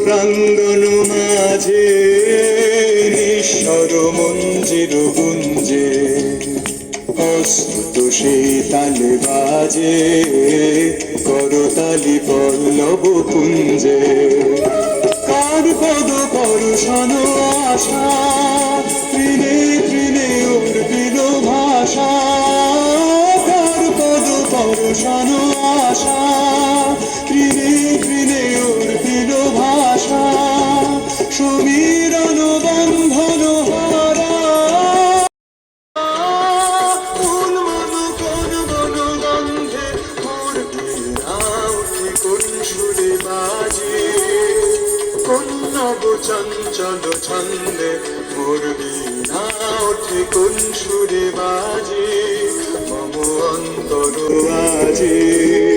প্রাঙ্গণ মাঝে নিঃস্বর মঞ্জির গুঞ্জে অস্ত সেই তালে বাজে করতালি পল্লব কুঞ্জে কার পদ পরশন আশা তৃণে তৃণে উর্বিল ভাষা কার পদ পরশন আশা তৃণে তৃণে উর্বিল ভাষা সমীরণ বন্ধন হারা কোন মন কোন বন গন্ধে উর্বি না উঠে কোন সুরে বাজে কোন নব চঞ্চল ছন্দে উর্বি না ওঠে কোন সুরে বাজে মম অন্তর বাজে।